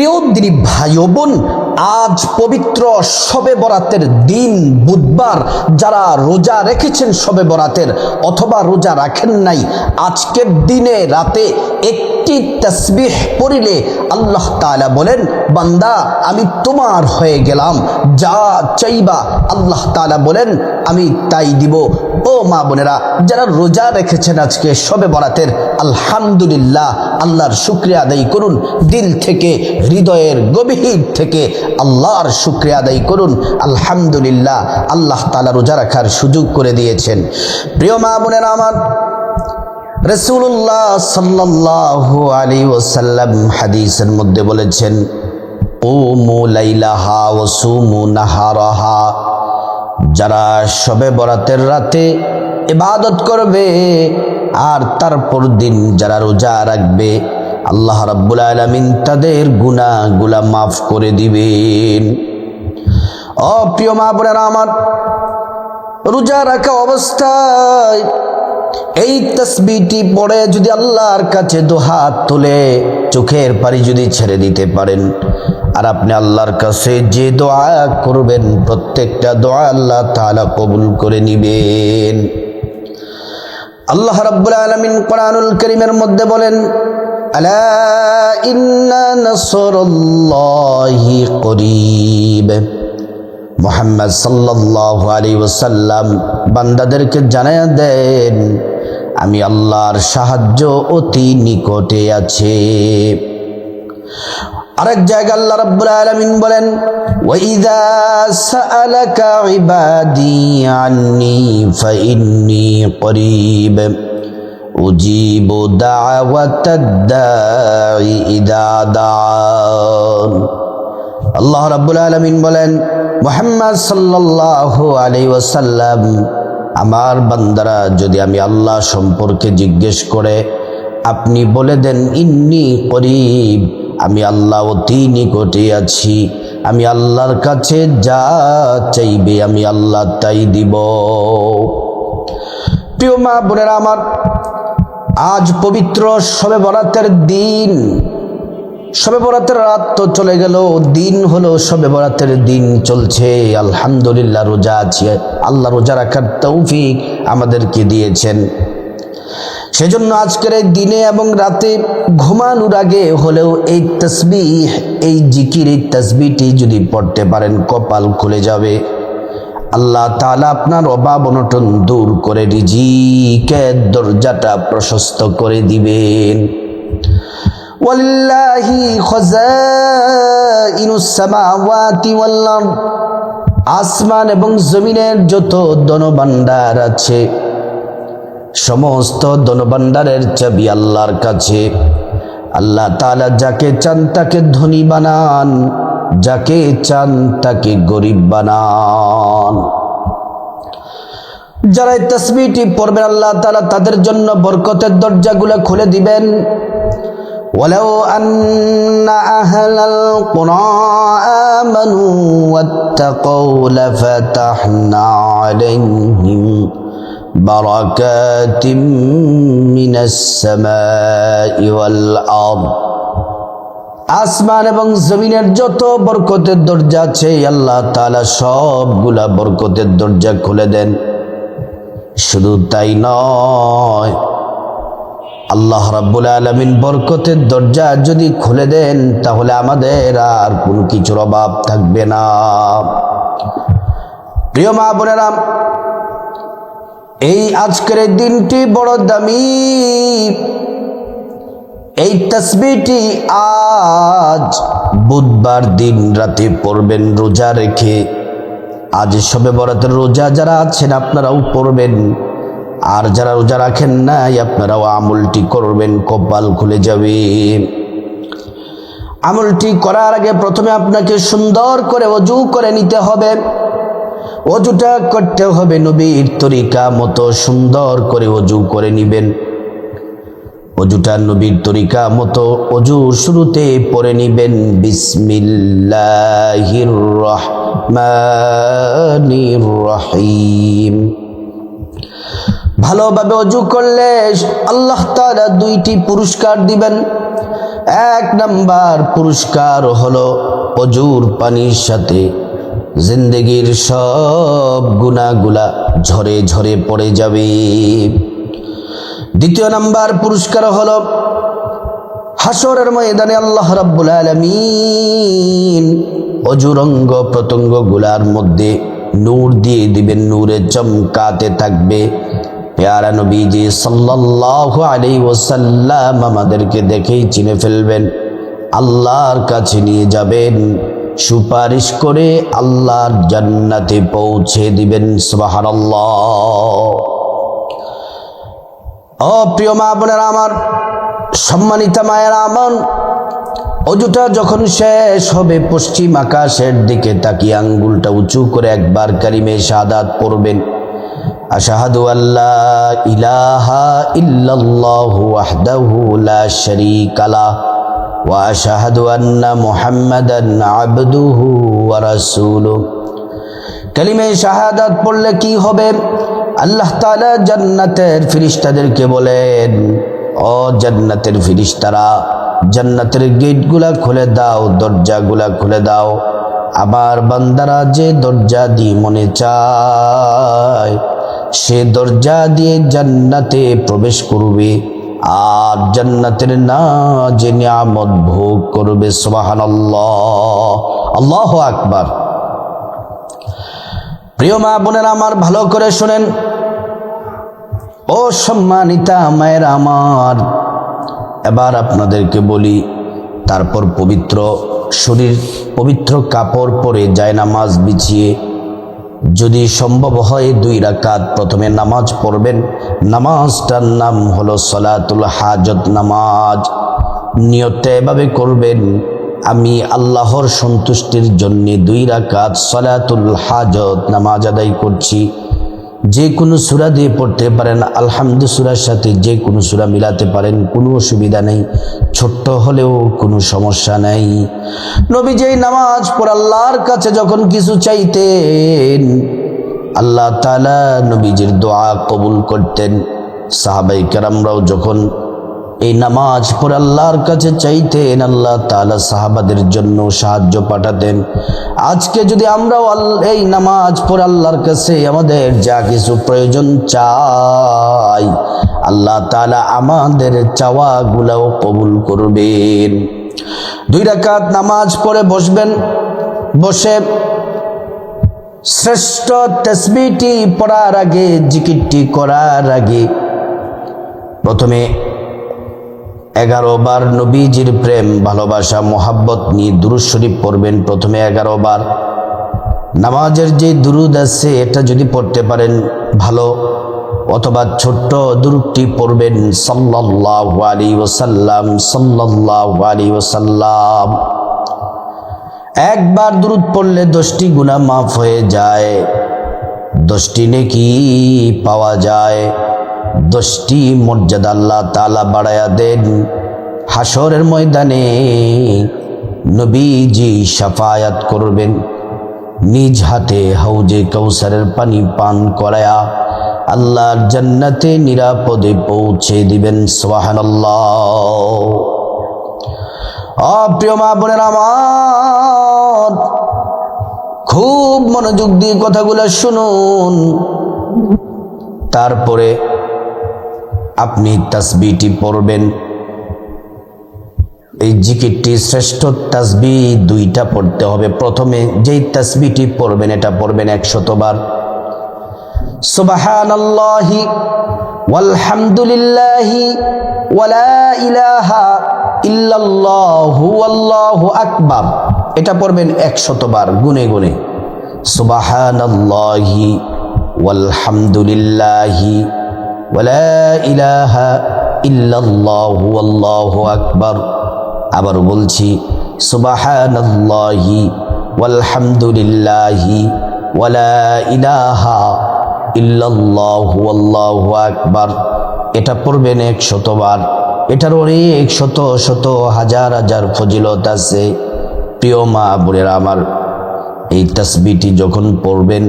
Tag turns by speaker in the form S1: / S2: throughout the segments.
S1: প্রিয় দিনী ভাই ও বোন, আজ পবিত্র শবে বরাতের দিন বুধবার। যারা রোজা রেখেছেন শবে বরাতের অথবা রোজা রাখেন নাই, আজকের দিনে রাতে একটি তাসবিহ পড়িলে আল্লাহ তাআলা বলেন, বান্দা আমি তোমার হয়ে গেলাম, যা চাইবা আল্লাহ তাআলা বলেন আমি তাই দিব। ও মা বোনেরা, যারা রোজা রেখেছেন আজকে শবে বরাতের, আলহামদুলিল্লাহ, আল্লাহর শুকরিয়া আদায় করুন দিল থেকে, হৃদয়ের গভীর থেকে আল্লাহর শুকরিয়া আদায় করুন। আলহামদুলিল্লাহ, আল্লাহ তাআলা রোজা রাখার সুযোগ করে দিয়েছেন। প্রিয় মা বোনেরা আমার, রাসূলুল্লাহ সাল্লাল্লাহু আলাইহি ওয়াসাল্লাম হাদিসের মধ্যে বলেছেন, কুমু লাইলাহা ওয়া সুমু নাহারাহা। যারা শবে বরাতের রাতে ইবাদত করবে আর তারপর দিন যারা রোজা রাখবে, আল্লাহ রাব্বুল আলামিন তাদের গুনাহগুলো মাফ করে দিবেন। ও প্রিয় মা বোনেরা আমার, রোজা রাখা অবস্থায় এই তাসবিহটি পড়ে যদি আল্লাহর কাছে দুহাত তুলে চোখের পানি যদি ছেড়ে দিতে পারেন, আর আপনি আল্লাহর কাছে যে দোয়া করবেন প্রত্যেকটা দোয়া আল্লাহ তাআলা কবুল করে নিবেন। আল্লাহ রাব্বুল আলামিন কোরআনুল কারীমের মধ্যে বলেন, আলা ইন্না নাসরুল্লাহি করিব। মুহাম্মদ সাল্লাল্লাহু আলাইহি ওয়াসাল্লাম বান্দাদেরকে জানায়া দেন, আমি আল্লাহর সাহায্য অতি নিকটে আছে। আরেক জায়গায় আল্লাহ রাব্বুল আলামিন বলেন, ওয়া ইযা সাআলাকা ইবাদি আন্নী ফাইন্নী করিব উজিবু দাওয়াতাদ দাঈ ইযা দাআন। আল্লাহ রাব্বুল আলামিন বলেন, মুহাম্মদ সাল্লাল্লাহু আলাইহি ওয়াসাল্লাম, আমার বান্দারা যদি আমি আল্লাহ সম্পর্কে জিজ্ঞেস করে, আপনি বলে দেন ইন্নী করিব, আমি আল্লাহ অতি নিকটে আছি, আমি আল্লাহর কাছে যা চাইবে আমি আল্লাহ তাই দিব। প্রিয় মা বোনেরা আমার, আজ পবিত্র শবে বরাতের দিন। শবে বরাতের রাত তো চলে গেল, দিন হলো শবে বরাতের দিন চলছে। আলহামদুলিল্লাহ রোজা আছি, আল্লাহ রোজা রাখার তৌফিক আমাদেরকে দিয়েছেন। সেজন্য আজকের এই দিনে এবং রাতে ঘুমানোর আগে হলেও এই তাসবিহ, এই জিকির, এই তাসবিহটি যদি পড়তে পারেন, কপাল খুলে যাবে। আল্লাহ তাআলা আপনার অভাব অনটন দূর করে রিজিকের দরজাটা প্রশস্ত করে দিবেন। ওয়ালিল্লাহি খাযাইনুস সামাওয়াতি ওয়াল আরদ। আসমান এবং জমিনের যত ধনভাণ্ডার আছে, সমস্ত ধনভাণ্ডারের চাবি আল্লাহর কাছে। আল্লাহ তাআলা যাকে চান তাকে ধনী বানান, যাকে চান তাকে গরিব বানান। যারা এই তাসবিহটি পড়বেন আল্লাহ তাআলা তাদের জন্য বরকতের দরজাগুলো খুলে দিবেন। ওয়ালাউ আন্না আহলাল কুরা আমানু ওয়াত্তাকাউ লাফাতাহনা আলাইহিম বারাকাতিম মিনাস সামাই ওয়াল আরদ। আসমান এবং জমিনের যত বরকতের দরজা আছে আল্লাহ তাআলা সবগুলা বরকতের দরজা খুলে দেন। শুধু তাই নয়, আল্লাহ রাব্বুল আলামিন বরকতের দরজা যদি খুলে দেন তাহলে আমাদের আর কোনো কিছুর অভাব থাকবে না। প্রিয় মা বোনেরা, এই আজকের দিনটি বড় দামি। এই তাসবিহটি আজ বুধবার দিন রাতে পড়বেন রোজা রেখে। আজ শবে বরাতের রোজা যারা আছেন আপনারাও পড়বেন, আর যারা রোজা রাখেন নাই আপনারাও আমলটি করবেন, কপাল খুলে যাবে। আমলটি করার আগে প্রথমে আপনাকে সুন্দর করে ওযু করে নিতে হবে। ওযুটা করতে হবে নবীর তরিকা মতো, সুন্দর করে ওযু করে নিবেন। ওযুটা নবীর তরিকা মতো ওযুর শুরুতে পড়ে নিবেন বিসমিল্লাহির রহমানির রহিম। ভালোভাবে ওযু করলে আল্লাহ তাআলা দুইটি পুরস্কার দিবেন। এক নাম্বার পুরস্কার হলো অজুর পানির সাথে জিন্দেগির সব গুনাহগুলা ঝরে ঝরে পড়ে যাবে। দ্বিতীয় নাম্বার পুরস্কার হলো হাসরের ময়দানে আল্লাহ রাব্বুল আলামিন অজুর অঙ্গ প্রত্যঙ্গ গুলার মধ্যে নূর দিয়ে দিবেন, নূরে চমকাতে থাকবে। প্যারা নবীজি সাল্লাল্লাহু আলাইহি ওয়াসাল্লাম আমাদেরকে দেখেই চিনে ফেলবেন, আল্লাহর কাছে নিয়ে যাবেন, সুপারিশ করে আল্লাহর জান্নাতে পৌঁছে দিবেন। সুবহানাল্লাহ। ও প্রিয় মা বোনেরা আমার, সম্মানিতা মায়েরা আমার, অজুটা যখন শেষ হবে পশ্চিম আকাশের দিকে তাকিয়ে আঙ্গুলটা উঁচু করে একবার কালিমে শাহাদাত পড়বেন। আশহাদু আল্লা ইলাহা ইল্লাল্লাহু ওয়াহদাহু লা শারীকা লাহু ওয়া আশহাদু আন্না মুহাম্মাদান আবদুহু ওয়া রাসূলুহু। কালিমে শাহাদাত পড়লে কি হবে? আল্লাহ তাআলা জান্নাতের ফেরেশতাদেরকে বলেন, ও জান্নাতের ফেরেশতারা, জান্নাতের গেটগুলা খুলে দাও, দরজাগুলা খুলে দাও। আমার বান্দারা যে দরজা দিয়ে মনে চায় সে দরজা দিয়ে জান্নাতে প্রবেশ করবে আর জান্নাতের না যে নিয়ামত ভোগ করবে। সুবহানাল্লাহ, আল্লাহু আকবার। প্রিয় মা বোনেরা আমার, ভালো করে শুনেন। ও সম্মানিতা মায়েরা আমার, এবার আপনাদেরকে বলি, তারপর পবিত্র শরীর, পবিত্র কাপড় পরে জায়নামাজ বিছিয়ে যদি সম্ভব হয় 2 রাকাত প্রথমে নামাজ পড়বেন। নামাজটার নাম হলো সলাতুল হাজত নামাজ। নিয়তটা এভাবে করবেন, আমি আল্লাহর সন্তুষ্টির জন্য 2 রাকাত সলাতুল হাজত নামাজ আদায় করছি। যে কোনো সূরা দিয়ে পড়তে পারেন, আলহামদু সূরার সাথে যে কোনো সূরা মিলাতে পারেন, কোনো অসুবিধা নেই, ছোট্ট হলেও কোনো সমস্যা নেই। নবী যেই নামাজ পড়ে আল্লাহর কাছে যখন কিছু চাইতেন, আল্লাহ তাআলা নবীজির দোয়া কবুল করতেন। সাহাবায়ে কেরামরাও যখন এই নামাজ পড়ে আল্লাহর কাছে চাইতেন, আল্লাহ তাআলা সাহাবাদের জন্য সাহায্য পাঠাতেন। আজকে যদি আমরাও এই নামাজ পড়ে আল্লাহর কাছে আমাদের যা কিছু প্রয়োজন চাই, আল্লাহ তাআলা আমাদের চাওয়াগুলোও কবুল করবেন। 2 রাকাত নামাজ পড়ে বসবেন। বসে শ্রেষ্ঠ তাসবিহটি পড়ার আগে, জিকিরটি করার আগে প্রথমে 11 বার নবীজির প্রেম ভালোবাসা মোহাব্বত নিয়ে দুরূদ শরীফ পড়বেন। প্রথমে 11 বার নামাজের যে দুরূদ আছে এটা যদি পড়তে পারেন ভালো, অথবা ছোট্ট দুরূদটি পড়বেন, সাল্লাল্লাহু আলাইহি ওয়াসাল্লাম, সাল্লাল্লাহু আলাইহি ওয়াসাল্লাম। একবার দুরূদ পড়লে 10টি গুনাহ মাফ হয়ে যায়, 10টি নেকি পাওয়া যায়, 10টি মর্যাদা আল্লাহ তাআলা বাড়ায়া দেন। হাসরের ময়দানে নবীজি শাফায়াত করবেন, নিজ হাতে হাউজে কাউসারের পানি পান করায়া আল্লাহর জান্নাতে নিরাপদে পৌঁছে দিবেন। সুবহানাল্লাহ। প্রিয় মা বোনেরা আমার, খুব মনোযোগ দিয়ে কথাগুলো শুনুন। তারপরে আপনি তাসবিহটি পড়বেন। এই জিকিরটি শ্রেষ্ঠ তাসবিহ 2টা পড়তে হবে। প্রথমে যেই তাসবিহটি পড়বেন এটা পড়বেন 100 বার, সুবহানাল্লাহি ওয়ালহামদুলিল্লাহি ওয়ালা ইলাহা ইল্লাল্লাহু আল্লাহু আকবার। এটা পড়বেন 100 বার গুনে গুনে, সুবহানাল্লাহি ওয়ালহামদুলিল্লাহি ওয়ালা ইলাহা ইল্লাল্লাহু আল্লাহু আকবার। আবার বলছি, সুবহানাল্লাহি ওয়ালহামদুলিল্লাহি ওয়ালা ইলাহা ইল্লাল্লাহু আল্লাহু আকবার। এটা পড়বেন 100 বার। এটার অনেক শত শত হাজার হাজার ফজিলত আছে। প্রিয় মা বোনেরা আমার, এই তাসবিহটি যখন পড়বেন,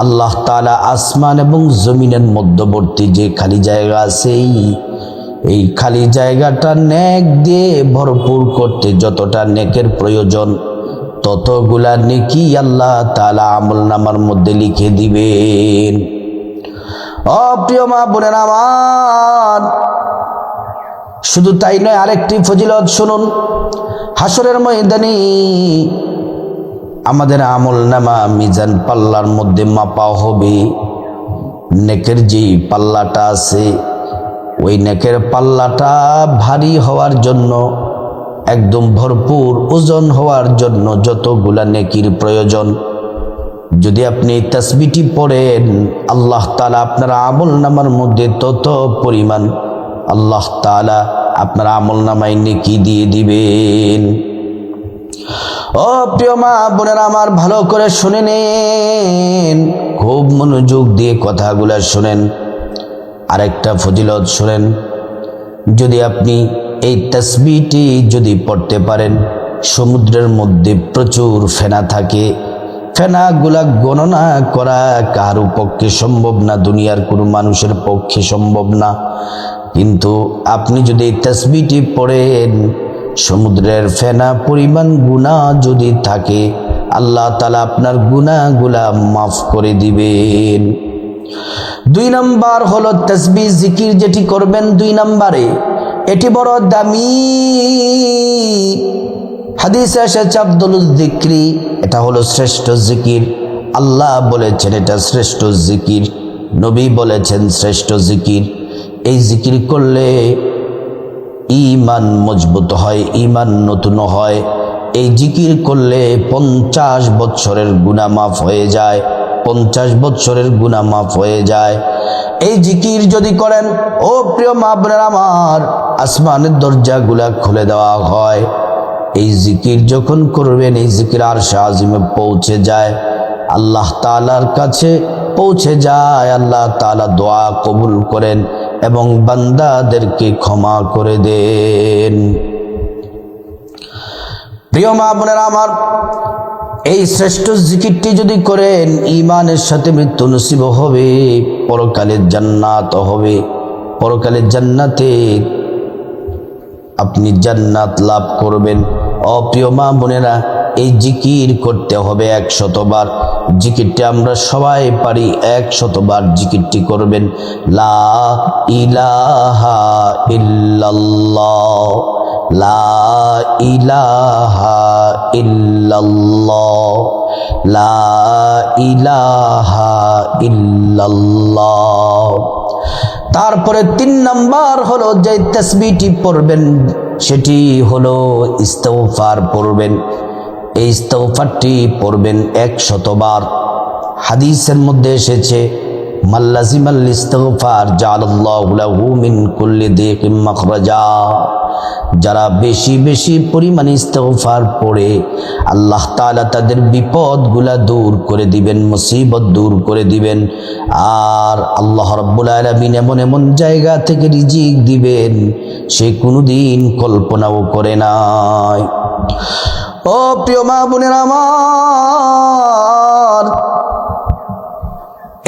S1: আল্লাহ তাআলা আসমান এবং জমিনের মধ্যবর্তী যে খালি জায়গা আছে এই খালি জায়গাটা নেক দিয়ে ভরপুর করতে যতটা নেকের প্রয়োজন ততগুলা নেকি আল্লাহ তাআলা আমলনামার মধ্যে লিখে দিবেন। প্রিয় মা বোনেরা আমার, শুধু তাই নয়, আরেকটি ফজিলত শুনুন। হাসরের ময়দানে আমাদের আমলনামা মিজান পাল্লার মধ্যে মাপা হবে। নেকের যে পাল্লাটা আছে ওই নেকের পাল্লাটা ভারী হওয়ার জন্য, একদম ভরপুর ওজন হওয়ার জন্য যতগুলা নেকির প্রয়োজন, যদি আপনি তাসবিহটি পড়েন আল্লাহ তাআলা আপনার আমলনামার মধ্যে তত পরিমাণ আল্লাহ তাআলা আপনার আমলনামায় নেকি দিয়ে দিবেন। ও প্রিয় মা বোনেরা আমার, ভালো করে শুনে নেন, খুব মনোযোগ দিয়ে কথাগুলা শুনেন। আরেকটা ফজিলত শুনেন, যদি আপনি এই তাসবিহটি যদি পড়তে পারেন, সমুদ্রের মধ্যে প্রচুর ফেনা থাকে, ফেনাগুলা গণনা করা কারো পক্ষে সম্ভব না, দুনিয়ার কোনো মানুষের পক্ষে সম্ভব না। কিন্তু আপনি যদি এই তাসবিহটি পড়েন, সমুদ্রের ফেনা পরিমাণ গুনাহ যদি থাকে আল্লাহ তাআলা আপনার গুনাহগুলা মাফ করে দিবেন। 2 নাম্বার হলো তাসবিহ জিকির যেটি করবেন 2 নম্বরে, এটি বড় দামি। হাদিসে এসেছে আফদলুজ যিকরি, এটা হলো শ্রেষ্ঠ জিকির। আল্লাহ বলেছেন এটা শ্রেষ্ঠ জিকির, নবী বলেছেন শ্রেষ্ঠ জিকির। এই জিকির করলে ঈমান মজবুত হয়, ঈমান নতুন হয়। এই জিকির করলে 50 বছরের গুনাহ মাফ হয়ে যায়, 50 বছরের গুনাহ মাফ হয়ে যায়। এই জিকির যদি করেন, ও প্রিয় মা বোনেরা আমার, আসমানের দরজাগুলা খুলে দেওয়া হয়। এই জিকির যখন করবেন, এই জিকির আরশে আজিমে পৌঁছে যায়, আল্লাহ তাআলার কাছে পৌঁছে যায়। আল্লাহ তাআলা দোয়া কবুল করেন এবং বান্দাদেরকে ক্ষমা করে দেন। প্রিয় মা বোনেরা আমার, এই শ্রেষ্ঠ জিকিরটি যদি করেন, ঈমানের সাথে মৃত্যু নসিব হবে, পরকালের জান্নাত হবে। পরকালের জান্নাতে আপনি জান্নাত লাভ করবেন। প্রিয় মা বোনেরা, এই জিকির করতে হবে 100 বার। জিকিরটি আমরা সবাই পারি, 100 বার জিকিরটি করবেন। লা ইলাহা ইল্লাল্লাহ, লা ইলাহা ইল্লাল্লাহ, লা ইলাহা ইল্লাল্লাহ। তারপরে 3 নাম্বার হলো যে তাসবিহটি পড়বেন, সেটি হলো ইস্তিগফার পড়বেন। এই ইস্তিগফারটি পড়বেন 100 বার। হাদিসের মধ্যে এসেছে, মাল্লাজিমাল ইস্তিগফার জাআলাল্লাহু লাহু মিন কুল্লি দিকিম মাখরাজা। যারা বেশি বেশি পরিমাণে ইস্তিগফার পড়ে আল্লাহ তাআলা তাদের বিপদগুলা দূর করে দিবেন, মুসিবত দূর করে দিবেন। আর আল্লাহ রাব্বুল আলামিন এমন এমন জায়গা থেকে রিজিক দিবেন সে কোনোদিন কল্পনাও করে নাই। ও প্রিয় মা বোনেরা আমার,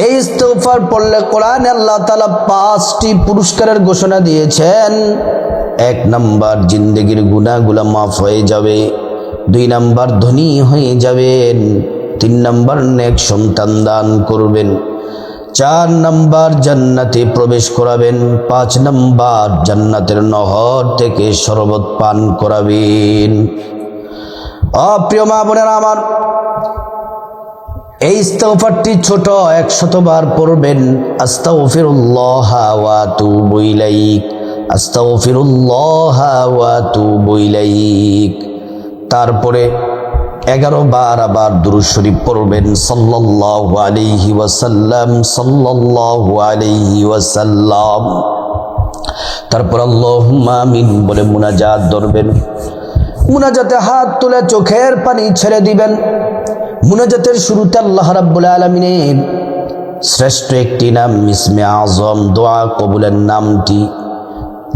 S1: এই ইস্তিগফার পড়লে কোরআনে আল্লাহ তাআলা 5টি পুরস্কারের ঘোষণা দিয়েছেন। 1 নাম্বার, জিন্দেগির গুনাহগুলা মাফ হয়ে যাবে। 2 নাম্বার, ধনী হয়ে যাবেন। 3 নাম্বার, নেক সন্তান দান করবেন। 4 নাম্বার, জান্নাতে প্রবেশ করাবেন। 5 নাম্বার, জান্নাতের নহর থেকে শরবত পান করাবেন। প্রিয় মা বোনেরা আমার, এই ইস্তিগফারটি ছোট, 100 বার পড়বেন। আস্তাগফিরুল্লাহ ওয়া আতুবু ইলাইক, আস্তাগফিরুল্লাহ ওয়া আতুবু ইলাইক। তারপরে 11 বার আবার দুরূদ শরীফ পড়বেন, সাল্লাল্লাহু আলাইহি ওয়াসাল্লাম, সাল্লাল্লাহু আলাইহি ওয়াসাল্লাম। তারপর আল্লাহুম্মা আমিন বলে মুনাজাত ধরবেন। মুনাজাতে হাত তুলে চোখের পানি ছেড়ে দিবেন। মুনাজাতের শুরুতে আল্লাহ রাব্বুল আলামিনের শ্রেষ্ঠ একটি নাম ইসমে আযম, দোয়া কবুলের নামটি,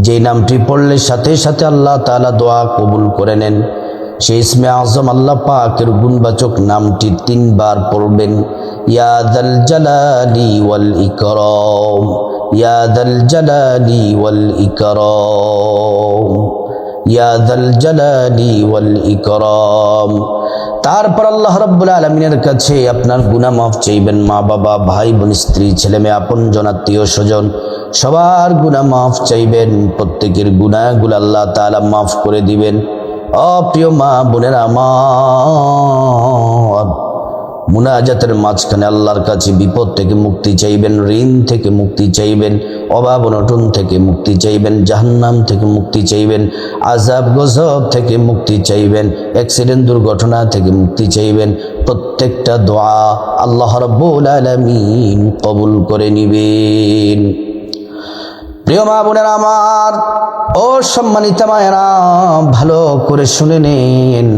S1: যে নামটি পড়লে সাথে সাথে আল্লাহ তাআলা দোয়া কবুল করে নেন। সেই ইসমে আজম আল্লাহ পাকের গুণবাচক নামটি 3 বার পড়বেন, ইয়া যাল জালালি ওয়াল ইকরাম, ইয়া যাল জালালি ওয়াল ইকরাম, ইয়া যাল জালালি ওয়াল ইকরাম। তারপর আল্লাহ রাব্বুল আলামিনের কাছে আপনার গুনাহ মাফ চাইবেন। মা বাবা, ভাই বোন, স্ত্রী, ছেলে মেয়ে, আপনজন, আত্মীয় স্বজন সবার গুনাহ মাফ চাইবেন। প্রত্যেকের গুনাহগুলো আল্লাহ তাআলা মাফ করে দিবেন। প্রিয় মা বোনেরা আমার, মুনাজাতের মাঝখানে আল্লাহর কাছে বিপদ থেকে মুক্তি চাইবেন, ঋণ থেকে মুক্তি চাইবেন, অভাব অনটন থেকে মুক্তি চাইবেন, জাহান্নাম থেকে মুক্তি চাইবেন, আযাব গজব থেকে মুক্তি চাইবেন, অ্যাক্সিডেন্ট দুর্ঘটনা থেকে মুক্তি চাইবেন। প্রত্যেকটা দোয়া আল্লাহ রাব্বুল আলামিন কবুল করে নিবেন। প্রিয় মা বোনেরা আমার, ও সম্মানিত মায়েরা, ভালো করে শুনে নিন।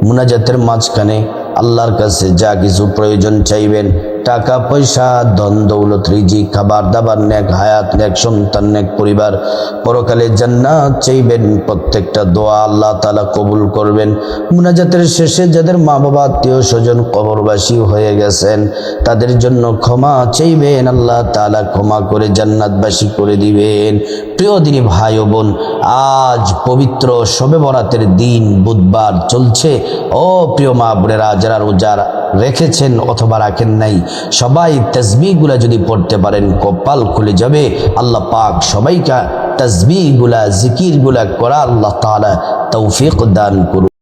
S1: মুনাজাতের মাঝখানে আল্লাহর কাছে যা কিছু প্রয়োজন চাইবেন, টাকা পয়সা, ধন দৌলত, রিজিক, খাবার দাবার, নেক হায়াত, নেক সন্তান, নেক পরিবার, পরকালে জান্নাত চাইবেন। প্রত্যেকটা দোয়া আল্লাহ তাআলা কবুল করবেন। মুনাজাতের শেষে যাদের মা বাবা, আত্মীয় স্বজন কবরবাসী হয়ে গেছেন তাদের জন্য ক্ষমা চাইবেন, আল্লাহ তাআলা ক্ষমা করে জান্নাতবাসী করে দিবেন। প্রিয় দিনী ভাই ও বোন, আজ পবিত্র শবে বরাতের দিন, বুধবার চলছে। ও প্রিয় মা বোনেরা, যারা রোজা রেখেছেন অথবা রাখেন নাই, সবাই তাসবিহগুলা যদি পড়তে পারেন কপাল খুলে যাবে। আল্লাহ পাক সবাইকে তাসবিহগুলা, জিকিরগুলা করা আল্লাহ তাআলা তৌফিক দান করুন।